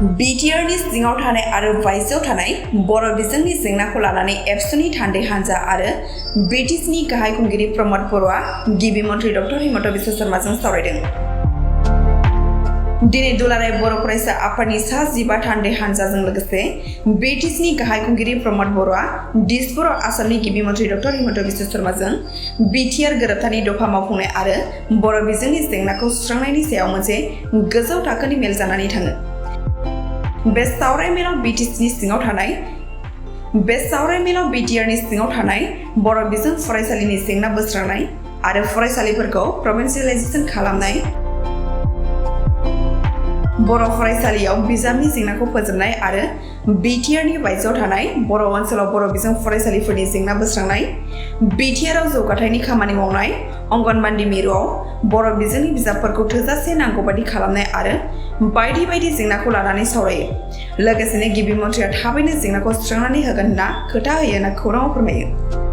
बिटिआरनि सिङाव थानाय आरो बायजोआव थानाय बर' बिजोंनि जेंनाखौ लानानै एबसुनि थान्दै हान्जा आरो बिटिसिनि गाहाय खुंगिरि प्रमद बर'आ गिबि मन्थ्रि डक्टर हिमन्त बिश्व शर्माजों सावरायदों। दिनै दुलाराय बर' फरायसा आफादनि सा 15 थान्दै हान्जाजों लोगोसे बिटिसिनि गाहाय खुंगिरि प्रमद बर'आ दिसपुर आसामनि गिबि मन्थ्रि डक्टर हिमन्त बिश्व शर्माजों बिटिआर गोरोबथानि दफा मावफुंनाय आरो बर' बिजोंनि जेंनाखौ सुस्रांनायनि सायाव मोनसे गोजौ थाखोनि मेल जानानै थाङो। बे सावराय मेलाव बिटिआरनि सिङाव थानाय बर' बिजों फरायसालिनि जेंना बोस्रांनाय आरो फरायसालिफोरखौ प्रभिन्सियेलाइजेसन खालामनाय, बर' फरायसालियाव बिजाबनि जेंनाखौ फोजोबनाय आरो बिटिआरनि बायजोआव थानाय बर' ओनसोलाव बर' बिजों फरायसालिफोरनि जेंना बोस्रांनाय, बिटिआरआव जौगाथायनि खामानि मावनाय, अंगनबादि मिरुआव बर' बिजोंनि बिजाबफोरखौ थोजासे नांगौबादि खालामनाय आरो बायदि बायदि जेंनाखौ लानानै सावरायो। लोगोसेनो गिबि मन्थ्रिया थाबैनो जेंनाखौ सुस्रांनानै होगोन होनना खोथा होयो होनना खौराङाव फोरमायो।